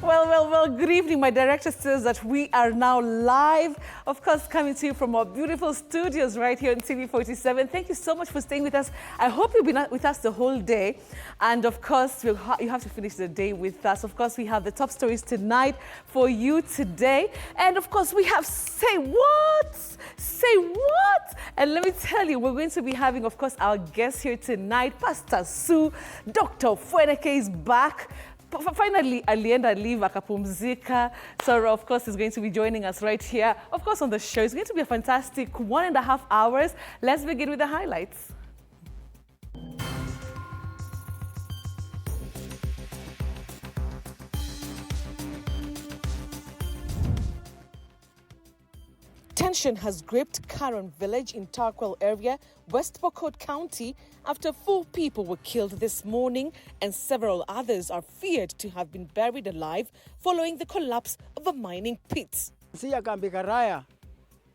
Well, good evening. My director says that we are now live, of course, coming to you from our beautiful studios right here on TV47. Thank you so much for staying with us. I hope you've been with us the whole day. And of course, you have to finish the day with us. Of course, we have the top stories tonight for you today. And of course, we have Say What? Say What? And let me tell you, we're going to be having, of course, our guest here tonight, Pastor Sue. Dr. Fweneke is back. Finally, alienda leave akapumzika. So, of course, he's going to be joining us right here, of course, on the show. It's going to be a fantastic 1.5 hours. Let's begin with the highlights. Tension has gripped Karen village in Tarkwell area, West Pokot County, after 4 people were killed this morning and several others are feared to have been buried alive following the collapse of a mining pit. Sia Kambikaraya,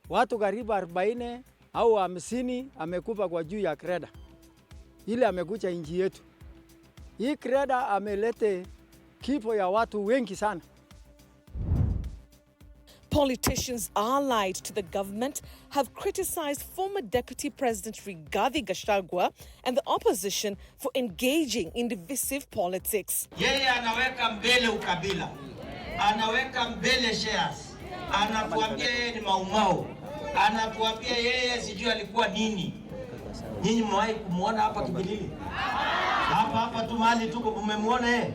watu karibu 40 au 50 amekufa kwa juu ya kreda. Ile amekucha nchi yetu. Hii kreda amelete kifo ya watu wengi sana. Politicians allied to the government have criticized former Deputy President Rigathi Gachagua and the opposition for engaging in divisive politics. Yeye anaweka mbele ukabila, anaweka mbele shares, anatuambia yeye ni maumau, anatuambia yeye sijui alikuwa nini. Nyinyi mwahi kumuona hapa Kibilili? Hapa tu mahali tuko mumemuona yeye?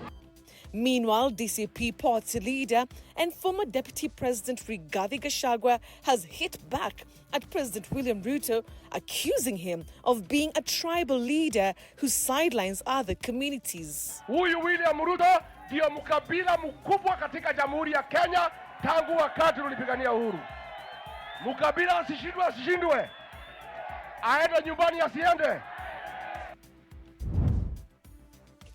Meanwhile, DCP party leader and former Deputy President Rigathi Gachagua has hit back at President William Ruto, accusing him of being a tribal leader who sidelines other communities. Huyu William Ruto ndio mkabila mkubwa katika Jamhuri ya Kenya tangu wakati tulipigania uhuru. Mkabila asishindwe. Aende nyumbani asiende.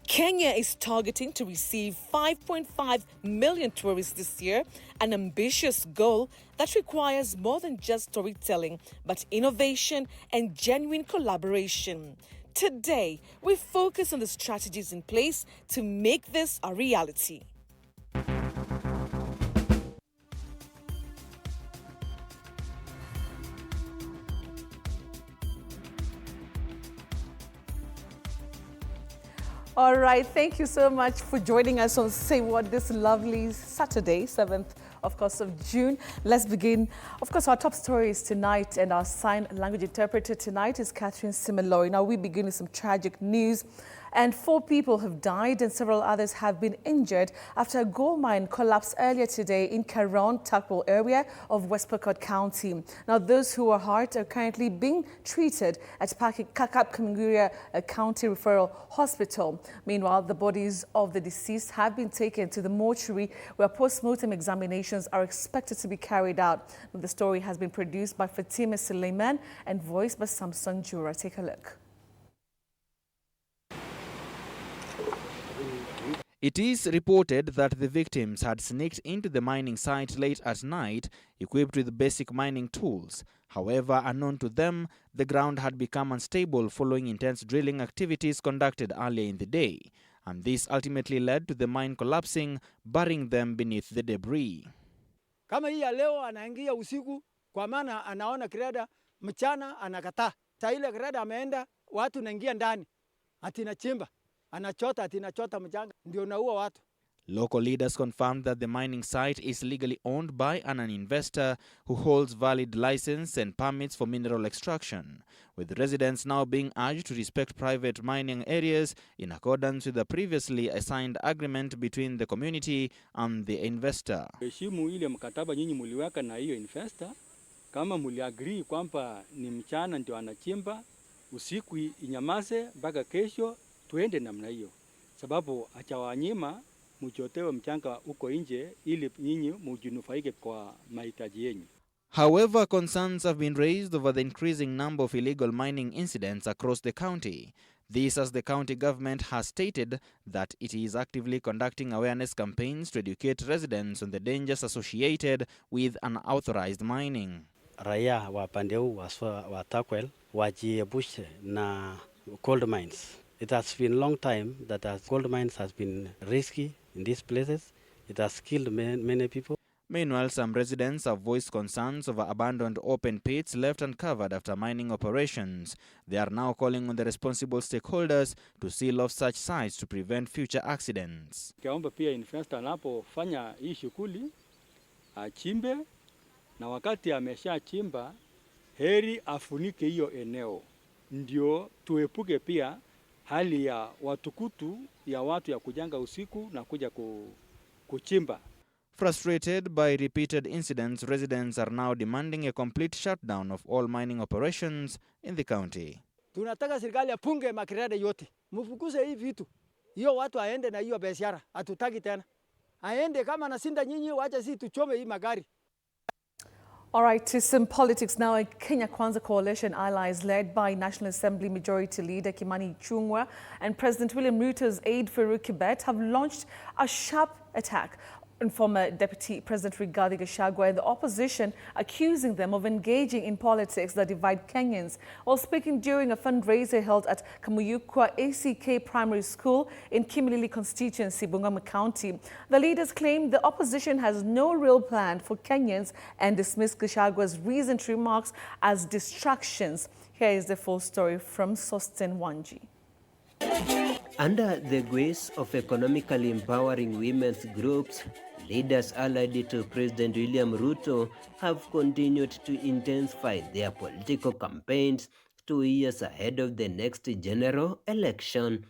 Kenya is targeting to receive 5.5 million tourists this year, an ambitious goal that requires more than just storytelling, but innovation and genuine collaboration. Today, we focus on the strategies in place to make this a reality. All right, thank you so much for joining us on Say What this lovely Saturday, 7th, of course, of June. Let's begin. Of course, our top stories tonight and our sign language interpreter tonight is Catherine Simelori. Now, we begin with some tragic news. And 4 people have died and several others have been injured after a gold mine collapsed earlier today in Karon, Tarkwell area of West Pokot County. Now, those who are hurt are currently being treated at Kakap Kamunguria County Referral Hospital. Meanwhile, the bodies of the deceased have been taken to the mortuary where post-mortem examinations are expected to be carried out. The story has been produced by Fatima Suleiman and voiced by Samson Jura. Take a look. It is reported that the victims had sneaked into the mining site late at night, equipped with basic mining tools. However, unknown to them, the ground had become unstable following intense drilling activities conducted earlier in the day. And this ultimately led to the mine collapsing, burying them beneath the debris. Kama hii ya leo anaingia usiku kwa maana anaona kreda, mchana anakataa. Saa ile kreda ameenda, watu naingia ndani. Atina chimba. Anachota mchanga ndio naua watu. Local leaders confirmed that the mining site is legally owned by an investor who holds valid license and permits for mineral extraction, with residents now being urged to respect private mining areas in accordance with the previously assigned agreement between the community and the investor. Heshimu ile mkataba nyinyi muliweka na hiyo investor, kama muliagree kwamba ni mchana ndio anachimba, usiku inyamaze mpaka kesho tuende namna hiyo, sababu achawanyima mchotewe mchanga uko nje ili nyinyi mujinufaike kwa mahitaji yenu. However, concerns have been raised over the increasing number of illegal mining incidents across the county. This as the county government has stated that it is actively conducting awareness campaigns to educate residents on the dangers associated with unauthorized mining. Raia wa pande huu wa Takwel wajiepushe na gold mines. It has been a long time that gold mines has been risky in these places. It has killed many people. Meanwhile, some residents have voiced concerns over abandoned open pits left uncovered after mining operations. They are now calling on the responsible stakeholders to seal off such sites to prevent future accidents. Kaomba pia investor anapofanya hii shughuli achimbe, na wakati ameshachimba heri afunike hiyo eneo, ndio tuepuke pia hali ya watukutu ya watu ya kujanga usiku na kuja kuchimba. Frustrated by repeated incidents, residents are now demanding a complete shutdown of all mining operations in the county. Tunataka serikali apunge makreda yote. Mfukuze hii vitu. Hiyo watu aende na hiyo biashara. Hatutaki tena. Aende kama nasinda nyinyi wacha sisi tuchome hii magari. All right, to some politics now. A Kenya Kwanza coalition allies led by National Assembly Majority Leader Kimani Ichung'wah and President William Ruto's aide Farouk Kibet have launched a sharp attack on former Deputy President Rigathi Gachagua and the opposition, accusing them of engaging in politics that divide Kenyans. While speaking during a fundraiser held at Kamuyukwa ACK Primary School in Kimilili constituency, Bungoma County, the leaders claimed the opposition has no real plan for Kenyans and dismissed Gachagua's recent remarks as distractions. Here is the full story from Sosten Wanji. Under the guise of economically empowering women's groups, leaders allied to President William Ruto have continued to intensify their political campaigns 2 years ahead of the next general election.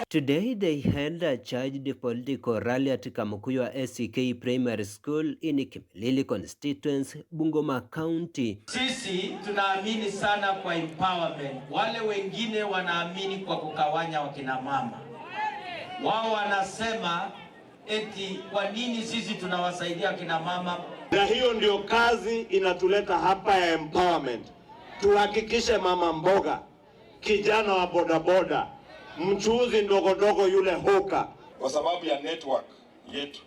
Today, they held a charged political rally at Kamukuywa SEK Primary School in Kimilili constituency, Bungoma County. Sisi tunaamini sana kwa empowerment. Wale wengine wanaamini kwa kukawanya wakina mama. Wao wanasema eti kwa nini sisi tunawasaidia wakina mama? Na hiyo ndio kazi inatuleta hapa ya empowerment. Tuhakikishe mama mboga, kijana wa bodaboda, mchuuzi ndogo yule hoka. Kwa sababu ya network yetu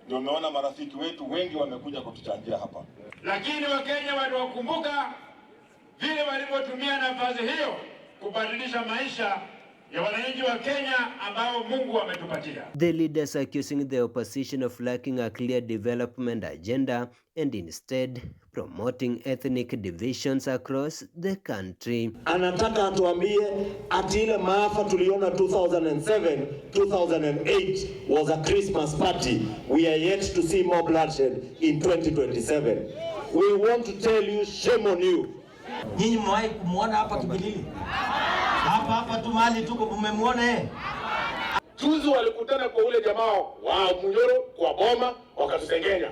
ndio umeona marafiki wetu wengi wamekuja kutuchangia hapa. Lakini Wakenya wanakumbuka vile walivyotumia nafasi hiyo kubadilisha maisha ya wananchi wa Kenya ambao Mungu ametupatia. The leaders accusing the opposition of lacking a clear development agenda and instead promoting ethnic divisions across the country. Anataka atuambie ati ile maafa tuliona 2007, 2008 was a Christmas party. We are yet to see more bloodshed in 2027. We want to tell you, shame on you. Nyinyi mwahi kumuona hapa Kimilili? Hapa tu mahali tuko mmemwona Juzi walikutana kwa ule jamaa wa Munyoro kwa boma wakatusengenya.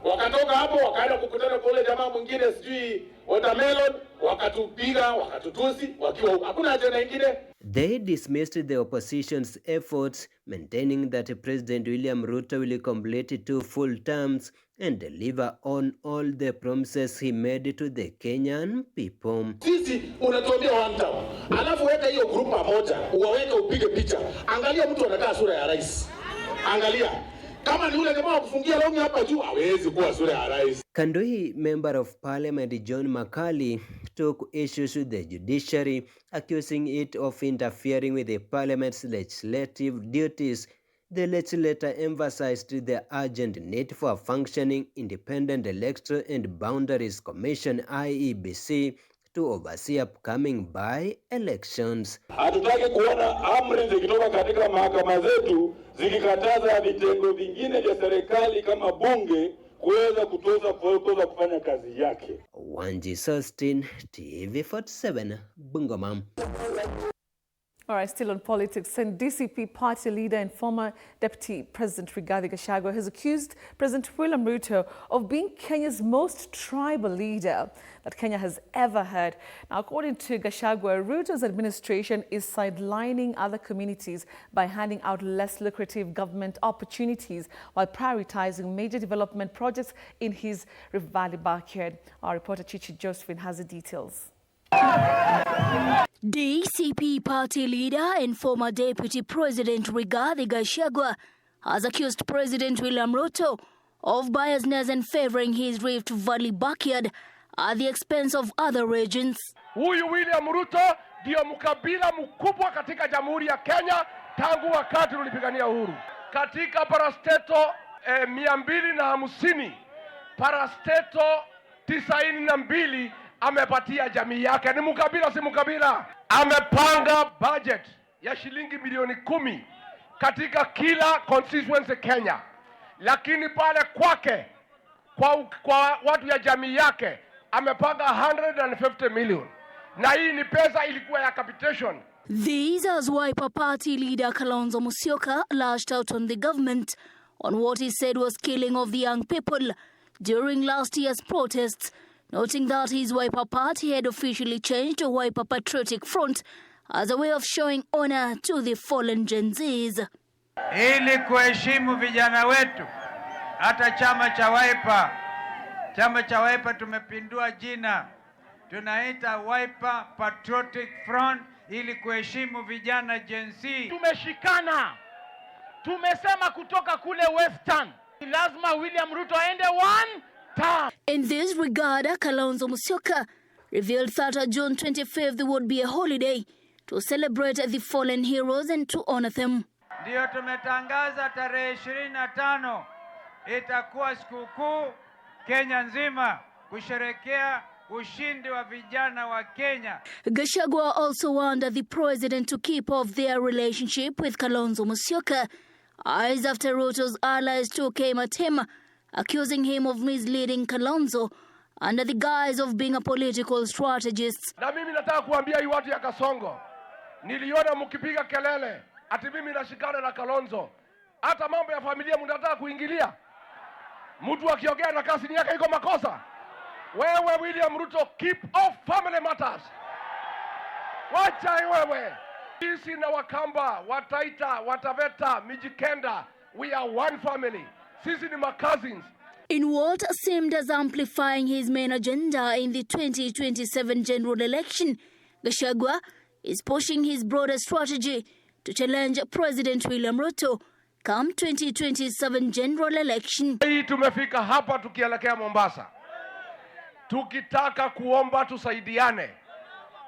Wakatoka hapo wakaenda kukutana kwa ule jamaa mwingine sijui watermelon wakatupiga wakatutusi wakiwa hakuna ajenda nyingine. They dismissed the opposition's efforts, maintaining that President William Ruto will complete 2 full terms and deliver on all the promises he made to the Kenyan people. Sisi unatuambia one term, alafu weka hiyo group pamoja, uwaweke upige picha. Angalia mtu anakaa sura ya rais. Angalia. Kama ni ule jamaa kufungia longi hapa juu hawezi kuwa sura ya rais. Kandoi Member of Parliament John Makali took issues with the judiciary, accusing it of interfering with the parliament's legislative duties. The legislator emphasized the urgent need for a functioning Independent Electoral and Boundaries Commission IEBC to oversee upcoming by-elections. Hatutaki kuona amri zikitoka katika mahakama zetu zikikataza vitengo vingine vya serikali kama bunge kuweza kutoza kufanya kazi yake. Wanji Sustin, TV47, Bungoma. All right, still on politics, and DCP party leader and former Deputy President Rigathi Gachagua has accused President William Ruto of being Kenya's most tribal leader that Kenya has ever had. Now, according to Gachagua, Ruto's administration is sidelining other communities by handing out less lucrative government opportunities while prioritizing major development projects in his Rift Valley backyard. Our reporter Chichi Josephine has the details. DCP party leader and former Deputy President Rigathi Gachagua has accused President William Ruto of biasness and favoring his Rift Valley backyard at the expense of other regions. Huyu William Ruto ndio mkabila mkubwa katika Jamhuri ya Kenya tangu wakati tulipigania uhuru. Katika parasteto 250, parasteto 92 amepatia jamii yake. Ni mkabila si mkabila? Amepanga budget ya shilingi milioni 10 katika kila constituency Kenya. Lakini pale kwake kwa watu ya jamii yake amepanga 150 million. Na hii ni pesa ilikuwa ya capitation. These as Wiper Party leader Kalonzo Musyoka lashed out on the government on what he said was killing of the young people during last year's protests, noting that his Wiper Party had officially changed to Wiper Patriotic Front as a way of showing honor to the fallen Gen Zs. Ili kuheshimu vijana wetu, hata chama cha Wiper tumepindua jina. Tunaita Wiper Patriotic Front ili kuheshimu vijana Gen Z. Tumeshikana. Tumesema kutoka kule Western. Lazima William Ruto aende one term. In this regard, Kalonzo Musyoka revealed that June 25th would be a holiday to celebrate the fallen heroes and to honor them. Ndio tumetangaza tarehe 25 itakuwa sikukuu Kenya nzima kusherekea ushindi wa vijana wa Kenya. Gachagua also wanted the president to keep off their relationship with Kalonzo Musyoka eyes after Ruto's allies too came at him, accusing him of misleading Kalonzo under the guise of being a political strategist. Na mimi nataka kuambia hii watu ya Kasongo, niliona mkipiga kelele ati mimi nashikana na Kalonzo. Hata mambo ya familia mnataka kuingilia. Mtu akiongea na kasi yake iko makosa. Wewe William Ruto, keep off family matters. Wacha wewe. Sisi na Wakamba, Wataita, Wataveta, Mijikenda, we are one family. Sisi ni my cousins. In what seemed as amplifying his main agenda in the 2027 general election, Gachagua is pushing his broader strategy to challenge President William Ruto come 2027 general election. Hii tumefika hapa tukielekea Mombasa. Tukitaka kuomba tusaidiane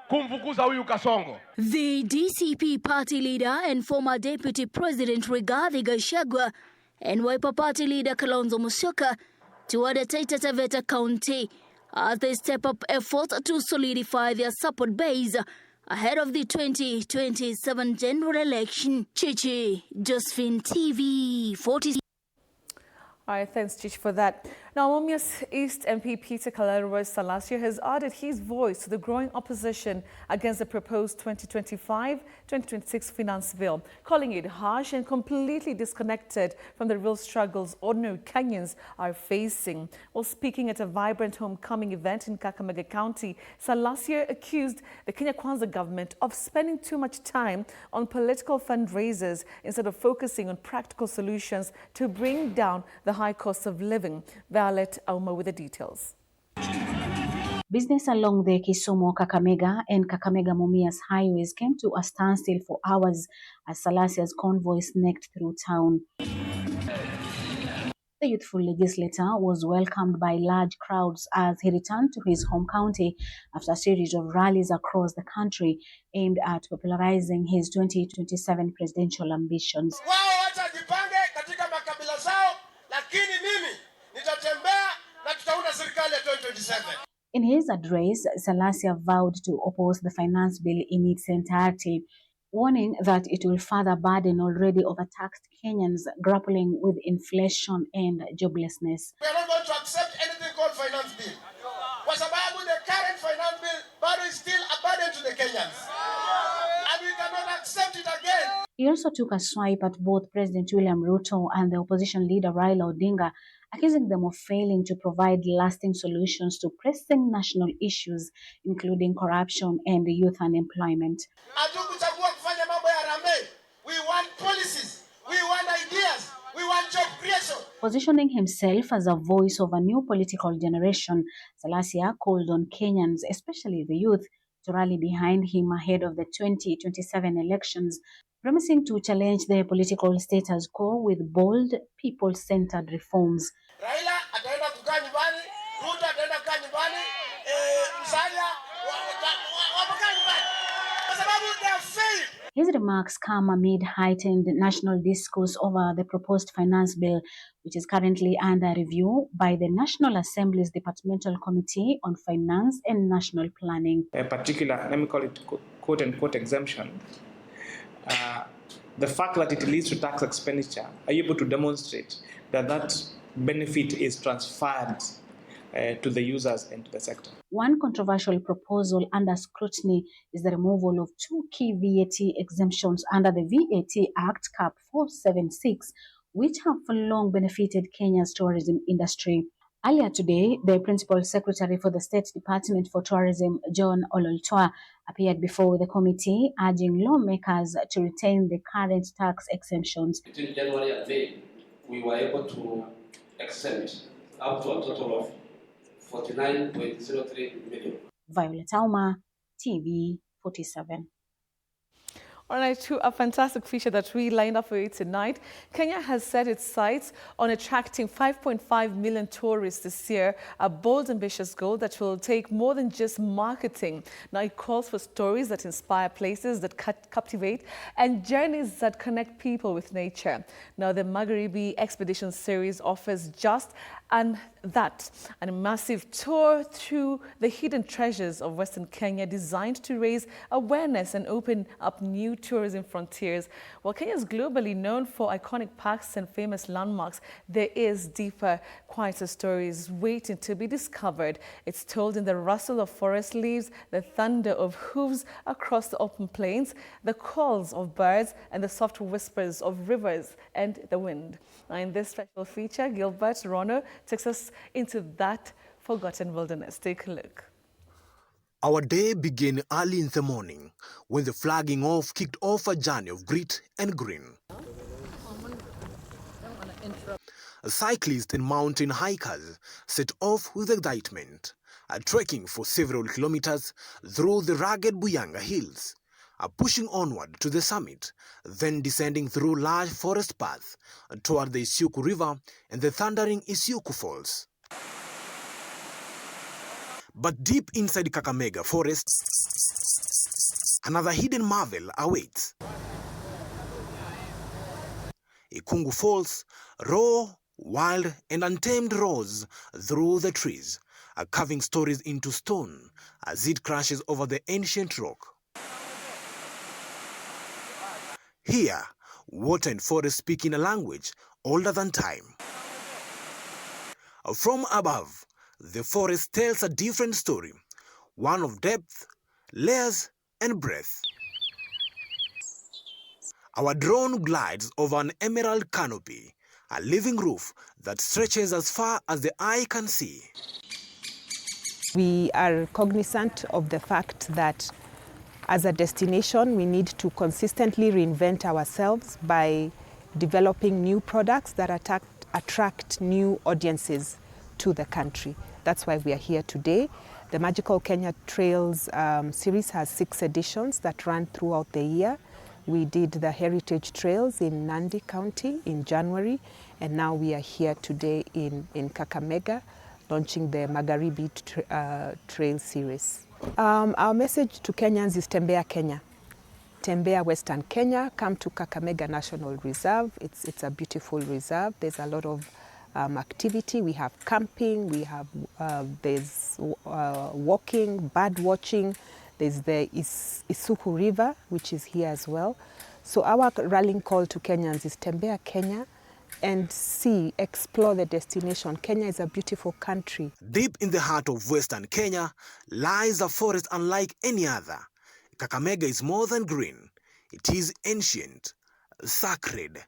kumfukuza huyu Kasongo. The DCP party leader and former Deputy President Rigathi Gachagua and Wiper Party leader Kalonzo Musyoka toured Taita Taveta County as they step up efforts to solidify their support base ahead of the 2027 general election. Chichi, Josephine, TV47. All right, thanks, Chichi, for that. Now, Mumias East MP Peter Kyallo Salasio has added his voice to the growing opposition against the proposed 2025-2026 finance bill, calling it harsh and completely disconnected from the real struggles ordinary Kenyans are facing. While speaking at a vibrant homecoming event in Kakamega County, Salasio accused the Kenya Kwanza government of spending too much time on political fundraisers instead of focusing on practical solutions to bring down the high cost of living. Violet Auma with the details. Business along the Kisumu-Kakamega and Kakamega-Mumias highways came to a standstill for hours as Salasia's convoy snacked through town. The youthful legislator was welcomed by large crowds as he returned to his home county after a series of rallies across the country aimed at popularizing his 2027 presidential ambitions. In his address, Salasia vowed to oppose the finance bill in its entirety, warning that it will further burden already overtaxed Kenyans grappling with inflation and joblessness. We are not going to accept anything called finance bill. Kwa sababu the current finance bill is still a burden to the Kenyans. And we cannot accept it again. He also took a swipe at both President William Ruto and the opposition leader Raila Odinga, accusing them of failing to provide lasting solutions to pressing national issues, including corruption and youth unemployment. We want policies, we want ideas, we want job creation. Positioning himself as a voice of a new political generation, Salasia called on Kenyans, especially the youth, to rally behind him ahead of the 2027 elections, promising to challenge the political status quo with bold, people-centered reforms. Raila ataenda kukaa nyumbani, Ruto ataenda kukaa nyumbani, Musalia wamekaa nyumbani kwa sababu they have failed. His remarks come amid heightened national discourse over the proposed finance bill, which is currently under review by the National Assembly's Departmental Committee on Finance and National Planning. A particular, let me call it quote-unquote exemption, the fact that it leads to tax expenditure, are you able to demonstrate that that benefit is transferred to the users and to the sector? One controversial proposal under scrutiny is the removal of two key VAT exemptions under the VAT Act Cap 476, which have for long benefited Kenya's tourism industry. Earlier today, the Principal Secretary for the State Department for Tourism, John Ololtoa, appeared before the committee, urging lawmakers to retain the current tax exemptions. Between January and May, we were able to exempt up to a total of 49.03 million. Violet Auma, TV47. All right, to a fantastic feature that we lined up for you tonight. Kenya has set its sights on attracting 5.5 million tourists this year, a bold, ambitious goal that will take more than just marketing. Now, it calls for stories that inspire, places that captivate, and journeys that connect people with nature. Now, the Magharibi Expedition Series offers just that, a massive tour through the hidden treasures of Western Kenya, designed to raise awareness and open up new tourism frontiers. While Kenya is globally known for iconic parks and famous landmarks, there is deeper, quieter stories waiting to be discovered. It's told in the rustle of forest leaves, the thunder of hooves across the open plains, the calls of birds, and the soft whispers of rivers and the wind. Now, in this special feature, Gilbert Rono takes us into that forgotten wilderness. Take a look. Our day began early in the morning when the flagging off kicked off a journey of grit and green. Cyclists and mountain hikers set off with excitement, trekking for several kilometers through the rugged Buyanga Hills, pushing onward to the summit, then descending through large forest paths toward the Isiuku River and the thundering Isiuku Falls. But deep inside Kakamega Forest, another hidden marvel awaits. Ikungu Falls, raw, wild, and untamed roars through the trees, carving stories into stone as it crashes over the ancient rock. Here, water and forest speak in a language older than time. From above, the forest tells a different story, one of depth, layers, and breadth. Our drone glides over an emerald canopy, a living roof that stretches as far as the eye can see. We are cognizant of the fact that as a destination, we need to consistently reinvent ourselves by developing new products that attract new audiences to the country. That's why we are here today. The Magical Kenya Trails series has 6 editions that run throughout the year. We did the Heritage Trails in Nandi County in January, and now we are here today in Kakamega, launching the Magharibi Trail series. Our message to Kenyans is Tembea Kenya. Tembea Western Kenya, come to Kakamega National Reserve. It's a beautiful reserve. There's a lot of activity. We have camping, we have there's walking, bird watching. There's the Isiuku River, which is here as well. So our rallying call to Kenyans is Tembea Kenya and explore the destination. Kenya is a beautiful country. Deep in the heart of Western Kenya lies a forest unlike any other. Kakamega is more than green. It is ancient, sacred,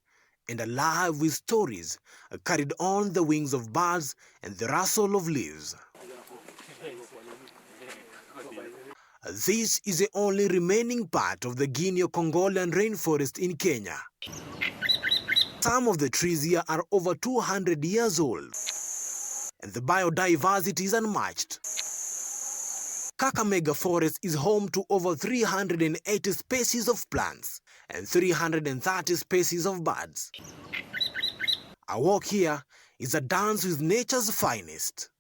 and alive with stories carried on the wings of birds and the rustle of leaves. This is the only remaining part of the Guinea-Congolian rainforest in Kenya. Some of the trees here are over 200 years old, and the biodiversity is unmatched. Kakamega Forest is home to over 380 species of plants and 330 species of birds. A walk here is a dance with nature's finest.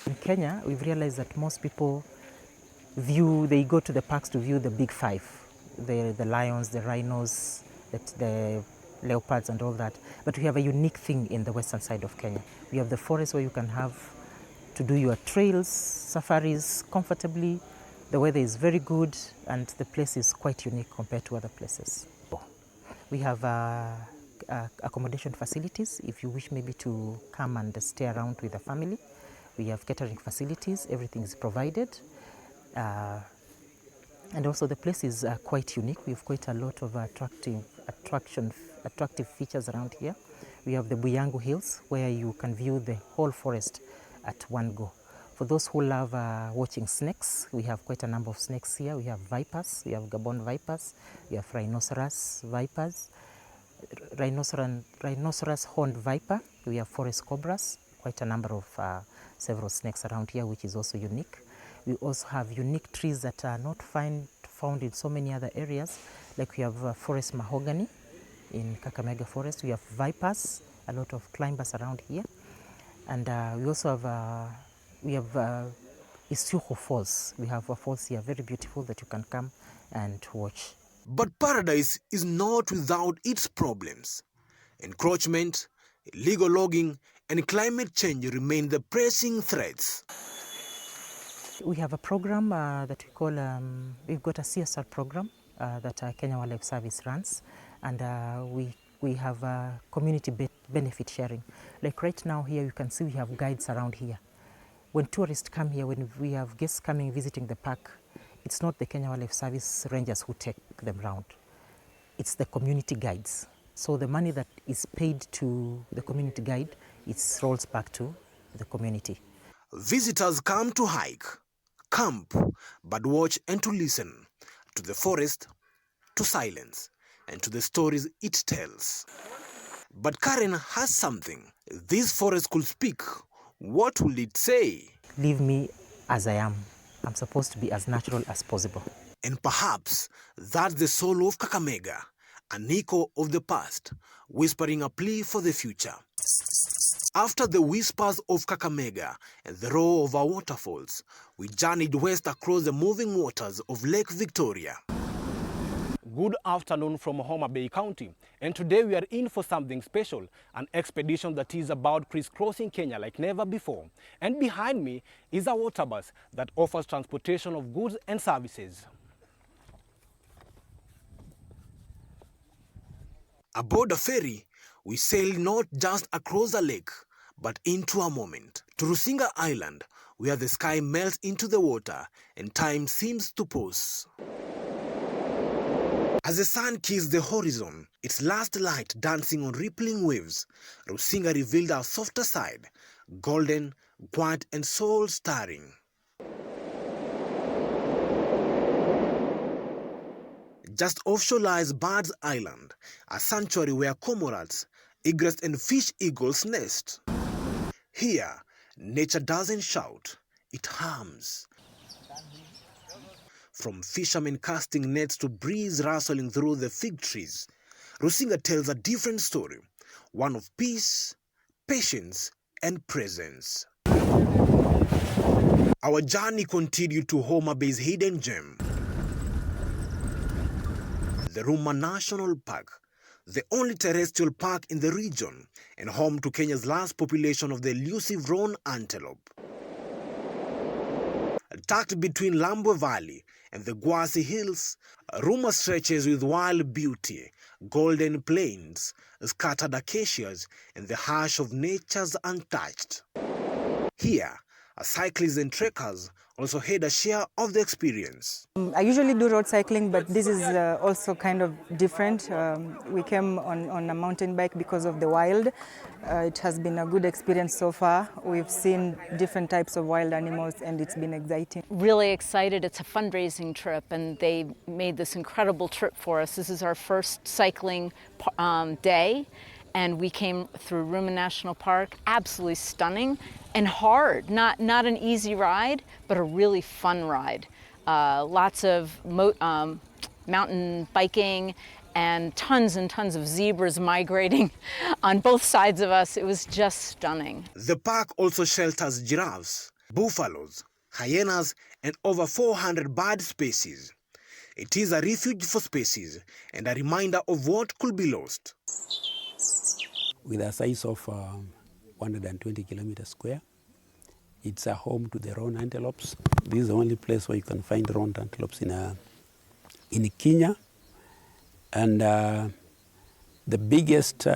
In Kenya, we've realized that most people they go to the parks to view the big five, the lions, the rhinos, the leopards and all that. But we have a unique thing in the western side of Kenya. We have the forest where you can have to do your trails, safaris comfortably. The weather is very good and the place is quite unique compared to other places. We have accommodation facilities if you wish maybe to come and stay around with a family. We have catering facilities, everything is provided. And also the place is quite unique. We have quite a lot of attractive features around here. We have the Buyangu Hills where you can view the whole forest at one go. For those who love watching snakes, we have quite a number of snakes here. We have vipers, we have Gabon vipers, we have rhinoceros vipers, rhinoceros horned viper, we have forest cobras, quite a number of several snakes around here, which is also unique. We also have unique trees that are not found in so many other areas, like we have forest mahogany in Kakamega Forest. We have vipers, a lot of climbers around here. And we also have Isuho Falls. We have a falls here, very beautiful, that you can come and watch. But paradise is not without its problems. Encroachment, illegal logging, and climate change remain the pressing threats. We have a program that we call, we've got a CSR program that Kenya Wildlife Service runs, and we have community benefit sharing. Like right now here, you can see we have guides around here. When tourists come here, when we have guests coming visiting the park, it's not the Kenya Wildlife Service rangers who take them around. It's the community guides. So the money that is paid to the community guide, it rolls back to the community. Visitors come to hike, camp, bird watch and to listen to the forest, to silence, and to the stories it tells. But Karen has something. This forest could speak. What will it say? Leave me as I am. I'm supposed to be as natural as possible. And perhaps that's the soul of Kakamega, an echo of the past, whispering a plea for the future. After the whispers of Kakamega and the roar of our waterfalls, we journeyed west across the moving waters of Lake Victoria. Good afternoon from Homa Bay County, and today we are in for something special, an expedition that is about crisscrossing Kenya like never before. And behind me is a water bus that offers transportation of goods and services. Aboard a ferry, we sail not just across the lake, but into a moment. To Rusinga Island, where the sky melts into the water and time seems to pause. As the sun kissed the horizon, its last light dancing on rippling waves, Rusinga revealed our softer side, golden, white and soul-stirring. Just offshore lies Birds Island, a sanctuary where cormorants, egrets and fish eagles nest. Here, nature doesn't shout, it hums. From fishermen casting nets to breeze rustling through the fig trees, Rusinga tells a different story, one of peace, patience, and presence. Our journey continued to Homa Bay's hidden gem, the Ruma National Park, the only terrestrial park in the region and home to Kenya's last population of the elusive roan antelope. Tucked between Lambwe Valley and the Gwasi Hills, Ruma stretches with wild beauty, golden plains, scattered acacias, and the hush of nature's untouched. Here, cyclists and trekkers also had a share of the experience. I usually do road cycling, but this is also kind of different. We came on a mountain bike because of the wild. It has been a good experience so far. We've seen different types of wild animals and it's been exciting. Really excited. It's a fundraising trip and they made this incredible trip for us. This is our first cycling day. and we came through Ruma National Park. Absolutely stunning and hard. Not an easy ride, but a really fun ride. Lots of mountain biking and tons of zebras migrating on both sides of us. It was just stunning. The park also shelters giraffes, buffaloes, hyenas, and over 400 bird species. It is a refuge for species and a reminder of what could be lost. With a size of 120 kilometers square, it's a home to the round antelopes. This is the only place where you can find round antelopes in Kenya. And the biggest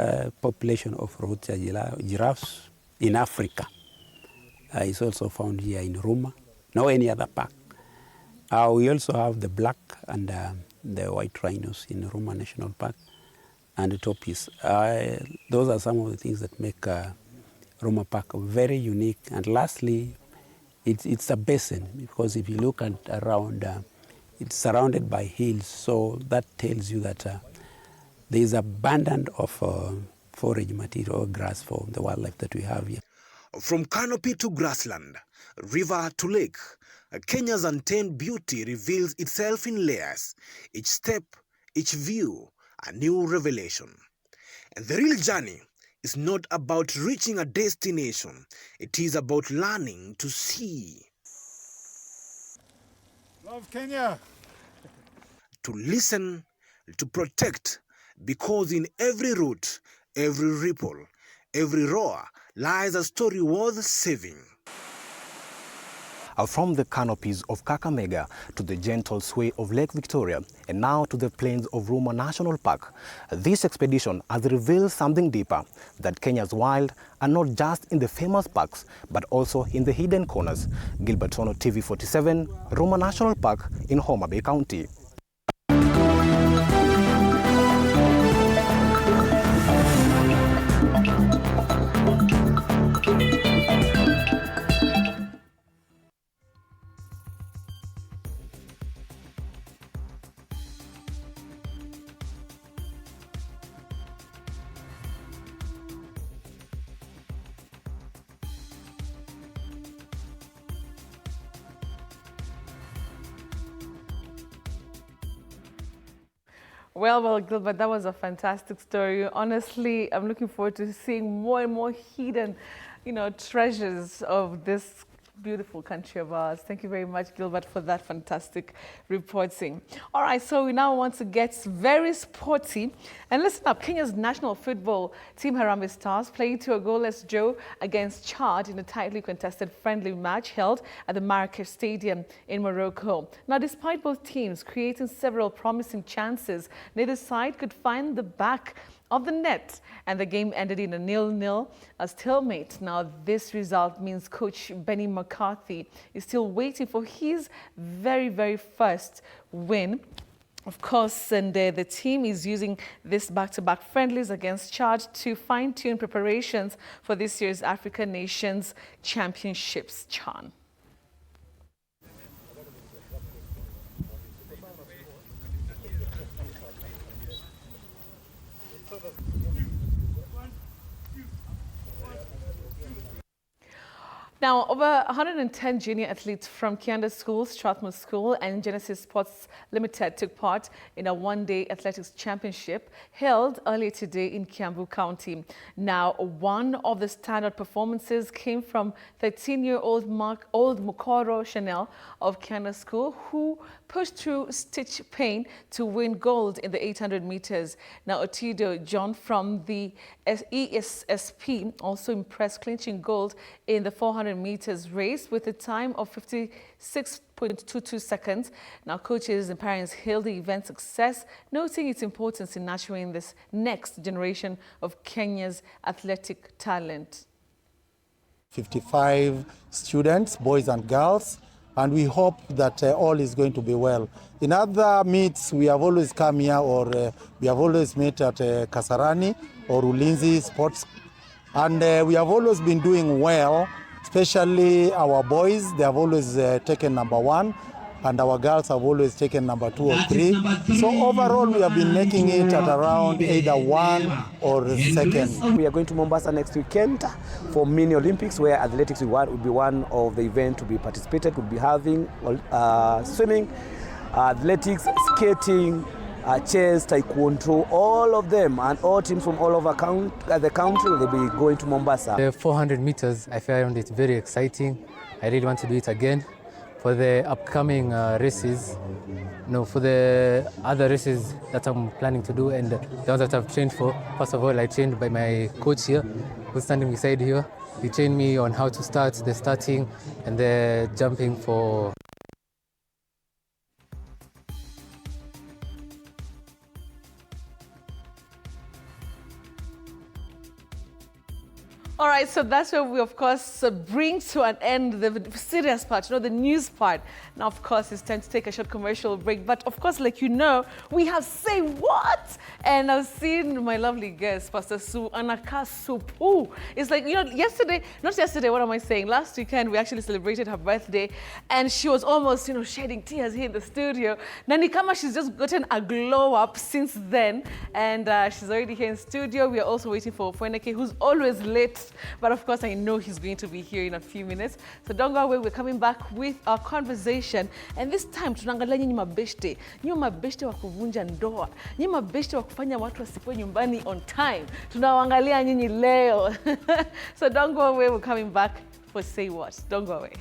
population of road giraffes in Africa is also found here in Ruma, no any other park. We also have the black and the white rhinos in Ruma National Park and the topis. Those are some of the things that make Ruma Park very unique. And lastly, it's a basin, because if you look at around, it's surrounded by hills, so that tells you that there is abundance of forage material or grass for the wildlife that we have here. From canopy to grassland, river to lake, Kenya's untamed beauty reveals itself in layers. Each step, each view, a new revelation. And the real journey is not about reaching a destination. It is about learning to see. Love Kenya. To listen, to protect, because in every root, every ripple, every roar lies a story worth saving. From the canopies of Kakamega to the gentle sway of Lake Victoria and now to the plains of Ruma National Park, this expedition has revealed something deeper, that Kenya's wild are not just in the famous parks but also in the hidden corners. Gilbert Ono, TV47, Ruma National Park in Homa Bay County. Well, Gilbert, that was a fantastic story. Honestly, I'm looking forward to seeing more and more hidden, treasures of this beautiful country of ours. Thank you very much, Gilbert, for that fantastic reporting. All right, so we now want to get very sporty. And listen up, Kenya's national football team Harambee Stars played to a goalless draw against Chad in a tightly contested friendly match held at the Marrakesh Stadium in Morocco. Now, despite both teams creating several promising chances, neither side could find the back of the net, and the game ended in a 0-0, a stalemate. Now, this result means coach Benny McCarthy is still waiting for his very first win. Of course, and the team is using this back-to-back friendlies against Chad to fine-tune preparations for this year's African Nations Championships. Chan. Now, over 110 junior athletes from Kianda School, Strathmore School and Genesis Sports Limited took part in a one-day athletics championship held earlier today in Kiambu County. Now, one of the standout performances came from 13-year-old Mukoro Chanel of Kianda School, who pushed through stitch pain to win gold in the 800 meters. Now, Otido John from the ESSP also impressed, clinching gold in the 400 meters race with a time of 56.22 seconds. Now, coaches and parents hailed the event's success, noting its importance in nurturing this next generation of Kenya's athletic talent. 55 students, boys and girls, and we hope that all is going to be well. In other meets, we have always come here, or we have always met at Kasarani or Ulinzi Sports, and we have always been doing well, especially our boys. They have always taken #1, and our girls have always taken number 2 or 3. So overall, we have been making it at around either 1 or 2nd. We are going to Mombasa next weekend for mini Olympics, where athletics would be one of the events to be participated. We'll be having swimming, athletics, skating, chess, taekwondo, all of them, and all teams from all over the country will be going to Mombasa. The 400 meters, I find it very exciting. I really want to do it again. For the upcoming races, for the other races that I'm planning to do and the ones that I've trained for, first of all, I trained by my coach here, who's standing beside here. He trained me on how to start, the starting and the jumping for. All right, so that's where we, of course, bring to an end the serious part, the news part. Now, of course, it's time to take a short commercial break. But, of course, like you know, we have Say What? And I've seen my lovely guest, Pastor Sue Anaka Supu. It's like, not yesterday, what am I saying? Last weekend, we actually celebrated her birthday. And she was almost, shedding tears here in the studio. Nani Kama, she's just gotten a glow up since then. And she's already here in studio. We are also waiting for Fweneke, who's always late. But of course, I know he's going to be here in a few minutes. So don't go away. We're coming back with our conversation. And this time, tunaangalia nyinyi mabeshte. Nyinyi mabeshte wa kuvunja ndoa. Nyinyi mabeshte wa kufanya watu wasipoe nyumbani on time. Tunawaangalia nyinyi leo. So don't go away. We're coming back for Say What. Don't go away.